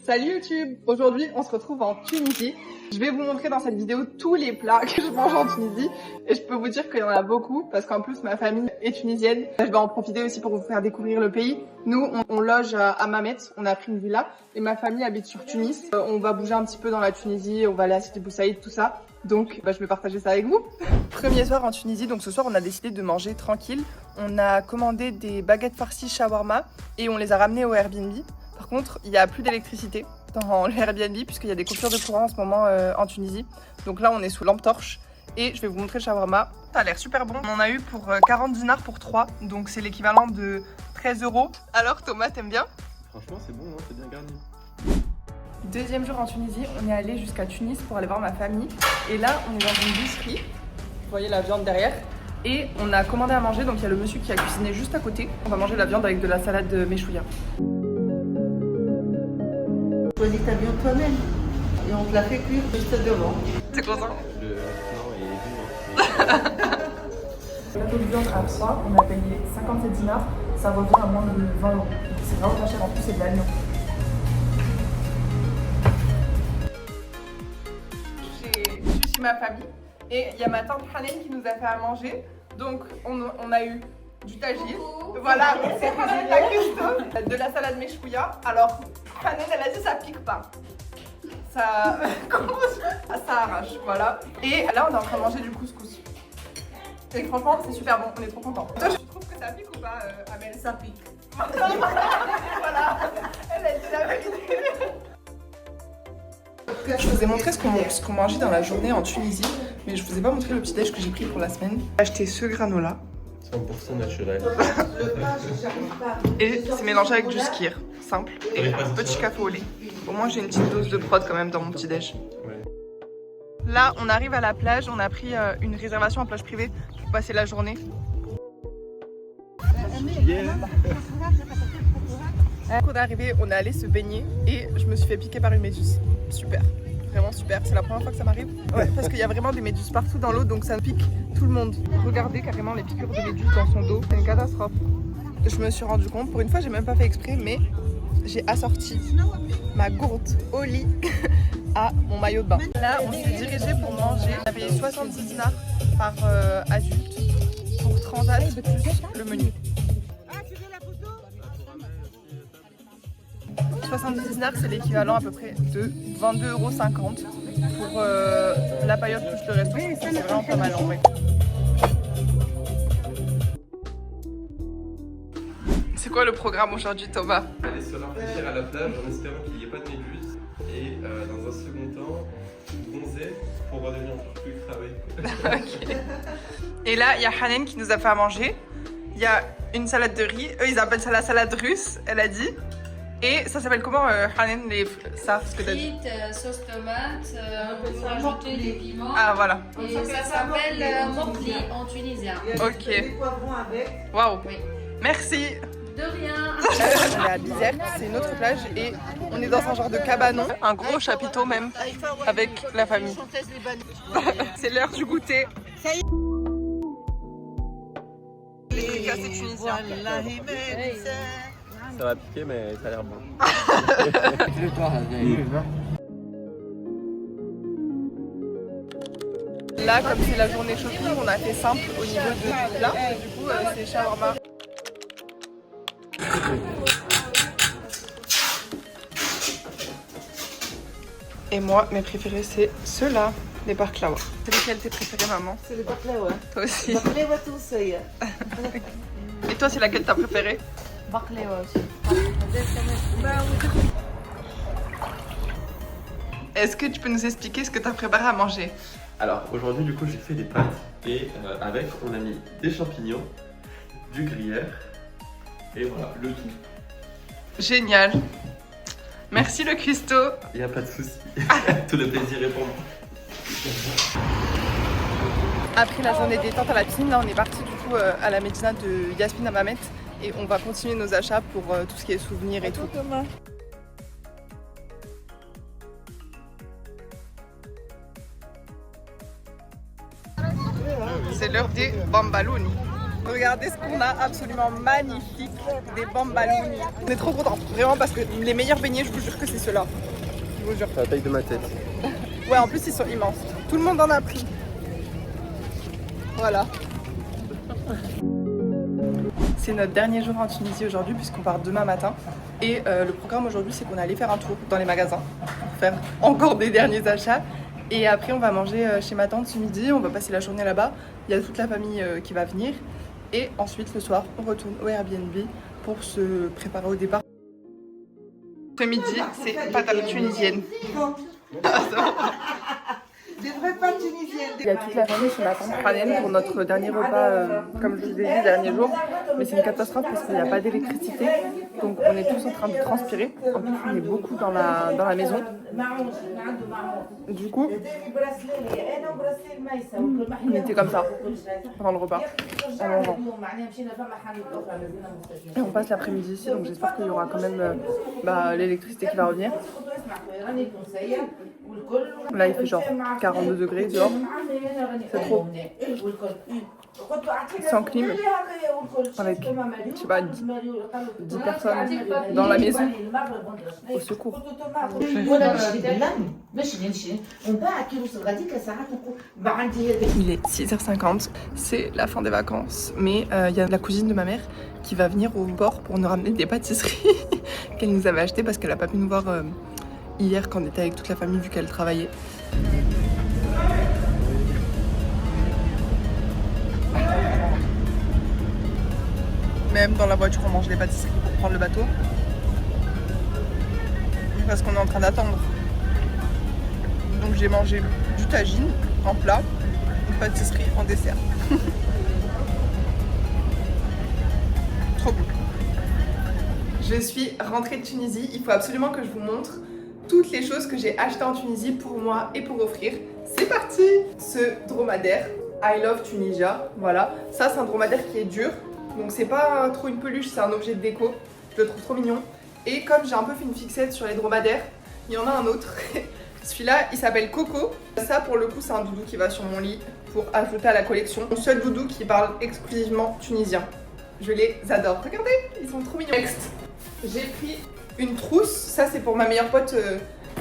Salut YouTube! Aujourd'hui, on se retrouve en Tunisie. Je vais vous montrer dans cette vidéo tous les plats que je mange en Tunisie. Et je peux vous dire qu'il y en a beaucoup parce qu'en plus, ma famille est tunisienne. Je vais en profiter aussi pour vous faire découvrir le pays. Nous, on loge à Mamet. On a pris une villa. Et ma famille habite sur Tunis. On va bouger un petit peu dans la Tunisie. On va aller à Sidi Bou Saïd, tout ça. Donc, je vais partager ça avec vous. Premier soir en Tunisie. Donc, ce soir, on a décidé de manger tranquille. On a commandé des baguettes farcies shawarma et on les a ramenées au Airbnb. Par contre, il n'y a plus d'électricité dans le Airbnb puisqu'il y a des coupures de courant en ce moment en Tunisie. Donc là, on est sous lampe torche et je vais vous montrer le shawarma. Ça a l'air super bon. On en a eu pour 40 dinars pour 3, donc c'est l'équivalent de 13 €. Alors Thomas, t'aimes bien? Franchement, c'est bon, hein, c'est bien garni. Deuxième jour en Tunisie, on est allé jusqu'à Tunis pour aller voir ma famille. Et là, on est dans une boucherie. Vous voyez la viande derrière. Et on a commandé à manger, donc il y a le monsieur qui a cuisiné juste à côté. On va manger la viande avec de la salade de méchouia. Choisis ta viande toi-même et on te la fait cuire juste devant. T'es content? Le non, il est bon. Le plateau de viande à 3, on a payé 57 dinars, ça revient à moins de 20 €. C'est vraiment pas cher, en plus c'est de l'agneau. Je suis chez ma famille et il y a ma tante Hanen qui nous a fait à manger. Donc on a eu du tagine, voilà, c'est la cuistot, de la salade méchouia. Alors Hanen elle a dit ça pique pas. Ça, ça arrache, voilà. Et là on est en train de manger du couscous. Et franchement c'est super bon, on est trop contents. Toi je trouve que ça pique ou pas Amel? Ça pique. Voilà, elle a dit la vérité. Je vous ai montré ce qu'on mangeait dans la journée en Tunisie, mais je vous ai pas montré le petit déj que j'ai pris pour la semaine. J'ai acheté ce granola. 100% naturel. Et c'est mélangé avec du skyr, simple, et un petit café au lait. Au moins j'ai une petite dose de prod quand même dans mon petit déj. Ouais. Là on arrive à la plage, on a pris une réservation en plage privée pour passer la journée. Quand on est arrivé, on est allé se baigner et je me suis fait piquer par une méduse. Super, vraiment super, c'est la première fois que ça m'arrive. Ouais, parce qu'il y a vraiment des méduses partout dans l'eau, donc ça pique tout le monde. Regardez carrément les piqûres de méduses dans son dos, c'est une catastrophe. Je me suis rendu compte, pour une fois j'ai même pas fait exprès, mais j'ai assorti ma gourde au lit à mon maillot de bain. Là on s'est dirigé pour manger, on a payé 70 dinars par adulte pour transat plus le menu. 70 dinars, c'est l'équivalent à peu près de 22,50 € pour la paillote plus le resto. C'est vraiment pas mal en vrai. C'est quoi le programme aujourd'hui, Thomas? Aller se rafraîchir à la plage en espérant qu'il n'y ait pas de méduses. Et dans un second temps, bronzer pour redevenir encore plus cravé. Ok. Et là, il y a Hanen qui nous a fait à manger. Il y a une salade de riz. Eux, ils appellent ça la salade russe, elle a dit. Et ça s'appelle comment, Hanen, ça, ce que t'as dit? Frites, sauce tomate, on peut rajouter des piments. Ah, voilà. Et ça s'appelle mokli en tunisien. Ok. Des poivrons avec. Waouh. Oui. Merci. De rien. On est à Bizerte, c'est une autre plage et on est dans un genre de cabanon, un gros chapiteau même, avec la famille. C'est l'heure du goûter. Les fricassés tunisiens. Ça va piquer, mais ça a l'air bon. Là, comme c'est la journée shopping, on a fait simple au niveau de plat. Du coup, c'est shawarma. Et moi, mes préférés, c'est ceux-là, les baklawa. C'est lesquels tes préférés, maman? C'est le baklawa. Toi aussi. Baklawa tout ça. Et toi, c'est laquelle t'as préférée? Baklawa aussi. Est-ce que tu peux nous expliquer ce que t'as préparé à manger? Alors aujourd'hui, du coup, j'ai fait des pâtes. Et avec, on a mis des champignons, du gruyère. Et voilà, le tout. Génial. Merci le cuistot. Il n'y a pas de souci. Tout le plaisir est pour moi. Après la journée détente à la piscine, là on est parti du coup à la médina de Yasmine à Mamet et on va continuer nos achats pour tout ce qui est souvenirs et tout. C'est l'heure des bambalouni. Regardez ce qu'on a, absolument magnifique, des bambaloni. On est trop contents, vraiment, parce que les meilleurs beignets, je vous jure que c'est ceux-là. Je vous jure. C'est la taille de ma tête. Ouais, en plus ils sont immenses. Tout le monde en a pris. Voilà. C'est notre dernier jour en Tunisie aujourd'hui puisqu'on part demain matin. Et le programme aujourd'hui, c'est qu'on allait faire un tour dans les magasins pour faire encore des derniers achats. Et après, on va manger chez ma tante ce midi. On va passer la journée là-bas. Il y a toute la famille qui va venir. Et ensuite, le soir, on retourne au Airbnb pour se préparer au départ. Ce midi, c'est pâte à la tunisienne. Des vraies pâtes tunisiennes. Il y a toute la famille chez ma tante Pranen pour notre dernier repas, comme je vous ai dit, dernier jour. Mais c'est une catastrophe parce qu'il n'y a pas d'électricité. Donc on est tous en train de transpirer. En plus, on est beaucoup dans la maison. Du coup, on était comme ça pendant le repas, en mangeant. Et on passe l'après-midi ici, donc j'espère qu'il y aura quand même l'électricité qui va revenir. Là, il fait genre 42 degrés dehors. C'est trop. Sans clim, avec, je sais pas, 10 personnes dans la maison. Au secours. Il est 6h50, c'est la fin des vacances, mais il y a la cousine de ma mère qui va venir au port pour nous ramener des pâtisseries qu'elle nous avait achetées parce qu'elle n'a pas pu nous voir hier quand on était avec toute la famille vu qu'elle travaillait. Même dans la voiture on mange des pâtisseries pour prendre le bateau. Parce qu'on est en train d'attendre. Donc j'ai mangé du tagine en plat, une pâtisserie en dessert. Trop bon. Je suis rentrée de Tunisie, il faut absolument que je vous montre toutes les choses que j'ai achetées en Tunisie pour moi et pour offrir. C'est parti! Ce dromadaire, I love Tunisia, voilà. Ça c'est un dromadaire qui est dur, donc c'est pas trop une peluche, c'est un objet de déco. Je le trouve trop mignon. Et comme j'ai un peu fait une fixette sur les dromadaires, il y en a un autre. Celui-là, il s'appelle Coco. Ça pour le coup c'est un doudou qui va sur mon lit pour ajouter à la collection. Mon seul doudou qui parle exclusivement tunisien. Je les adore. Regardez, ils sont trop mignons. Next, j'ai pris une trousse, ça c'est pour ma meilleure pote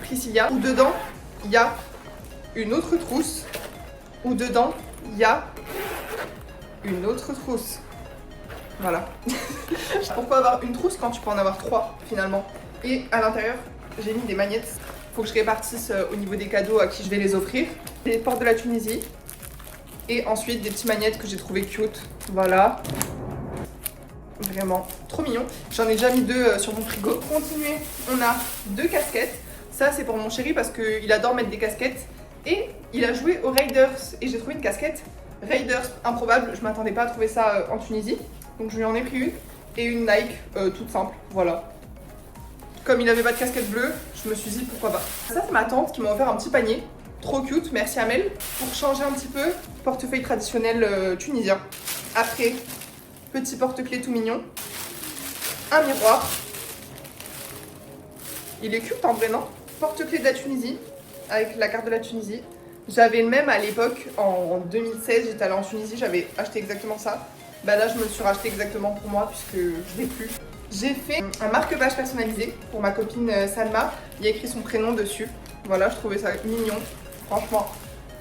Priscilla, où dedans il y a une autre trousse, où dedans il y a une autre trousse. Voilà. Pourquoi avoir une trousse quand tu peux en avoir 3 finalement? Et à l'intérieur, j'ai mis des magnettes. Faut que je répartisse au niveau des cadeaux à qui je vais les offrir. Les portes de la Tunisie. Et ensuite des petites magnettes que j'ai trouvées cute. Voilà. Vraiment trop mignon. J'en ai déjà mis 2 sur mon frigo. Continuer, on a 2 casquettes. Ça c'est pour mon chéri parce qu'il adore mettre des casquettes. Et il a joué aux Raiders. Et j'ai trouvé une casquette Raiders improbable. Je m'attendais pas à trouver ça en Tunisie. Donc je lui en ai pris une. Et une Nike toute simple. Voilà. Comme il avait pas de casquette bleue, je me suis dit pourquoi pas. Ça c'est ma tante qui m'a offert un petit panier. Trop cute, merci Amel. Pour changer un petit peu, portefeuille traditionnel tunisien. Après, petit porte-clés tout mignon. Un miroir. Il est cute en vrai, non? Porte-clés de la Tunisie, avec la carte de la Tunisie. J'avais le même à l'époque, en 2016, j'étais allée en Tunisie, j'avais acheté exactement ça. Bah là, je me le suis racheté exactement pour moi, puisque je l'ai plus. J'ai fait un marque-page personnalisé pour ma copine Salma. Il y a écrit son prénom dessus. Voilà, je trouvais ça mignon, franchement.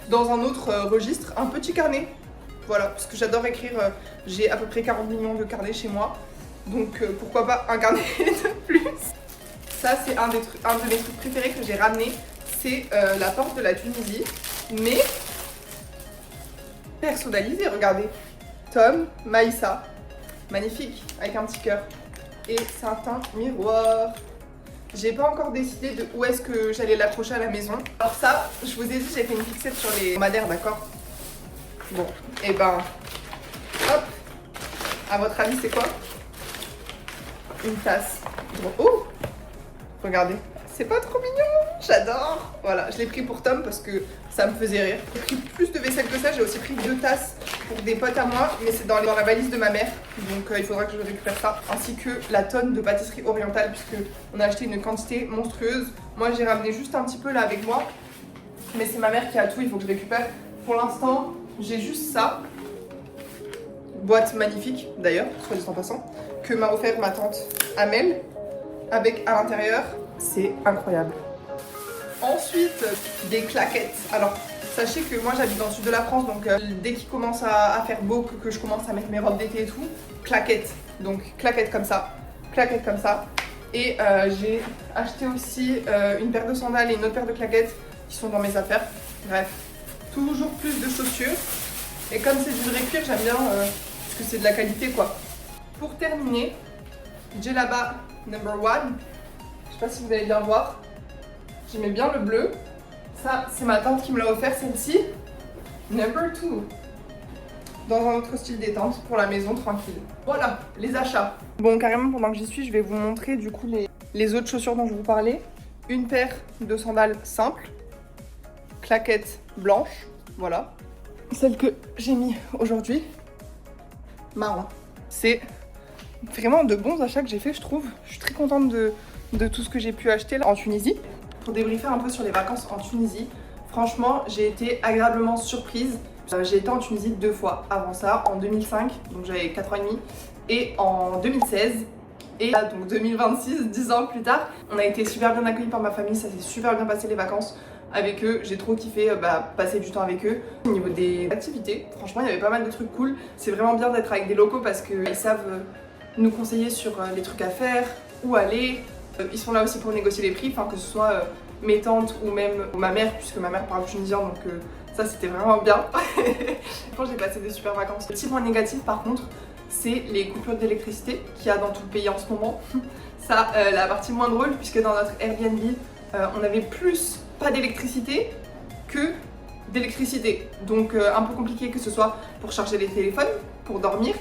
Dans un autre registre, un petit carnet. Voilà, parce que j'adore écrire, j'ai à peu près 40 millions de carnets chez moi. Donc pourquoi pas un carnet de plus. Ça c'est un de mes trucs préférés que j'ai ramené. C'est la porte de la Tunisie. Mais personnalisé, regardez. Tom, Maïssa. Magnifique, avec un petit cœur. Et c'est un miroir. J'ai pas encore décidé de où est-ce que j'allais l'accrocher à la maison. Alors ça, je vous ai dit, j'ai fait une fixette sur les dromadaires, d'accord? Bon, et ben, hop. À votre avis, c'est quoi? Une tasse. Oh! Regardez. C'est pas trop mignon? J'adore! Voilà, je l'ai pris pour Tom parce que ça me faisait rire. J'ai pris plus de vaisselle que ça, j'ai aussi pris 2 tasses pour des potes à moi, mais c'est dans la valise de ma mère, donc il faudra que je récupère ça. Ainsi que la tonne de pâtisserie orientale, puisque on a acheté une quantité monstrueuse. Moi j'ai ramené juste un petit peu là avec moi, mais c'est ma mère qui a tout, il faut que je récupère. Pour l'instant, j'ai juste ça. boîte magnifique d'ailleurs, soit dit en passant, que m'a offert ma tante Amel, avec à l'intérieur, c'est incroyable. Ensuite, des claquettes. Alors, sachez que moi j'habite dans le sud de la France, donc dès qu'il commence à faire beau, que je commence à mettre mes robes d'été et tout, claquettes. Donc claquettes comme ça, claquettes comme ça. Et j'ai acheté aussi une paire de sandales et une autre paire de claquettes qui sont dans mes affaires. Bref, toujours plus de chaussures. Et comme c'est du vrai cuir, j'aime bien parce que c'est de la qualité quoi. Pour terminer, Djellaba number 1. Je sais pas si vous allez bien voir. J'aimais bien le bleu. Ça, c'est ma tante qui me l'a offert, celle-ci. Number 2. Dans un autre style détente pour la maison tranquille. Voilà, les achats. Bon, carrément, pendant que j'y suis, je vais vous montrer du coup les autres chaussures dont je vous parlais. Une paire de sandales simples, claquettes blanches, voilà. Celle que j'ai mis aujourd'hui, marron. C'est vraiment de bons achats que j'ai fait, je trouve. Je suis très contente de tout ce que j'ai pu acheter là en Tunisie. Pour débriefer un peu sur les vacances en Tunisie, franchement, j'ai été agréablement surprise. J'ai été en Tunisie 2 fois avant ça, en 2005, donc j'avais 4 ans et demi, et en 2016. Et là, donc 2026, 10 ans plus tard, on a été super bien accueillis par ma famille, ça s'est super bien passé les vacances avec eux. J'ai trop kiffé passer du temps avec eux. Au niveau des activités, franchement, il y avait pas mal de trucs cool. C'est vraiment bien d'être avec des locaux parce qu'ils savent nous conseiller sur les trucs à faire, où aller. Ils sont là aussi pour négocier les prix, enfin que ce soit mes tantes ou même ma mère, puisque ma mère parle tunisien, donc ça c'était vraiment bien. Franchement, j'ai passé des super vacances. Le petit point négatif par contre, c'est les coupures d'électricité qu'il y a dans tout le pays en ce moment. Ça, la partie moins drôle, puisque dans notre Airbnb, on avait plus pas d'électricité que d'électricité. Donc un peu compliqué que ce soit pour charger les téléphones, pour dormir.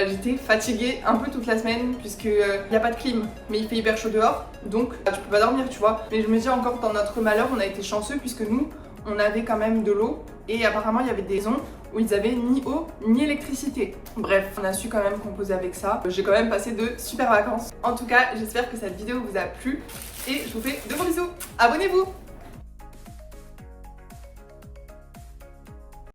J'étais fatiguée un peu toute la semaine puisque y a pas de clim mais il fait hyper chaud dehors, donc tu peux pas dormir, tu vois. Mais je me dis encore, dans notre malheur, on a été chanceux puisque nous on avait quand même de l'eau et apparemment il y avait des zones où ils avaient ni eau ni électricité. Bref, on a su quand même composer avec ça. J'ai quand même passé de super vacances. En tout cas, j'espère que cette vidéo vous a plu et je vous fais de gros bisous. Abonnez-vous.